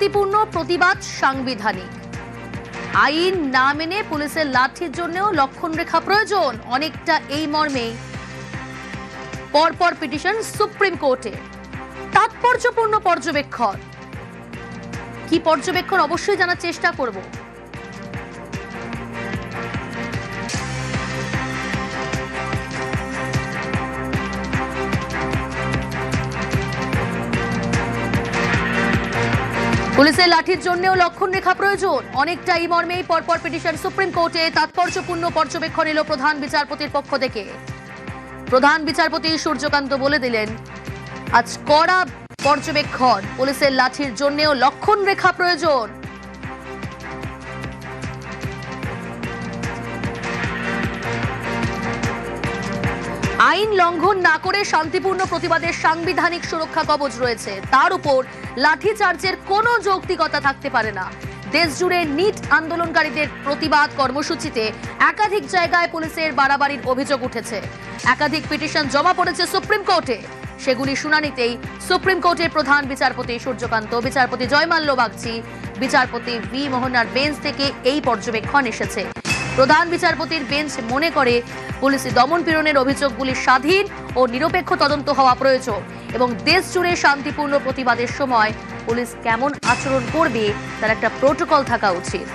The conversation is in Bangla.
শান্তিপূর্ণ প্রতিবাদ সাংবিধানিক। আইন না মেনে পুলিশের লাঠির জন্যও লক্ষণ রেখা প্রয়োজন, অনেকটা এই মর্মে পরপর পিটিশন সুপ্রিম কোর্টে। তাৎপর্যপূর্ণ পর্যবেক্ষণ, কি পর্যবেক্ষণ অবশ্যই জানার চেষ্টা করব। পুলিশের লাঠির জন্যও লক্ষণ রেখা প্রয়োজন, অনেকটা এই মর্মেই পরপর পিটিশন সুপ্রিম কোর্টে। তাৎপর্যপূর্ণ পর্যবেক্ষণ এলো প্রধান বিচারপতির পক্ষ থেকে। প্রধান বিচারপতি সূর্যকান্ত বলে দিলেন, আজ কড়া পর্যবেক্ষণ, পুলিশের লাঠির জন্যও লক্ষণ রেখা প্রয়োজন। আইন লঙ্ঘন না করে শান্তিপূর্ণ প্রতিবাদের সাংবিধানিক সুরক্ষা কবচ রয়েছে, তার উপর লাঠিচার্জের কোনো যৌক্তিকতা থাকতে পারে না। দেশ জুড়ে নিট আন্দোলনকারীদের প্রতিবাদ কর্মসূচিতে একাধিক জায়গায় পুলিশের বাড়াবাড়ির অভিযোগ উঠেছে। একাধিক পিটিশন জমা পড়েছে সুপ্রিম কোর্টে। সেগুলি শুনানিতেই সুপ্রিম কোর্টের প্রধান বিচারপতি সূর্যকান্ত, বিচারপতি জয়মাল্য বাগচি, বিচারপতি ভি মোহনার বেঞ্চ থেকে এই পর্যবেক্ষণ এসেছে। প্রধান বিচারপতির বেঞ্চ মনে করে পুলিশি দমন পীড়নের অভিযোগগুলি স্বাধীন ও নিরপেক্ষ তদন্ত হওয়া প্রয়োজন এবং দেশ জুড়ে শান্তিপূর্ণ প্রতিবাদের সময় পুলিশ কেমন আচরণ করবে তার একটা প্রোটোকল থাকা উচিত।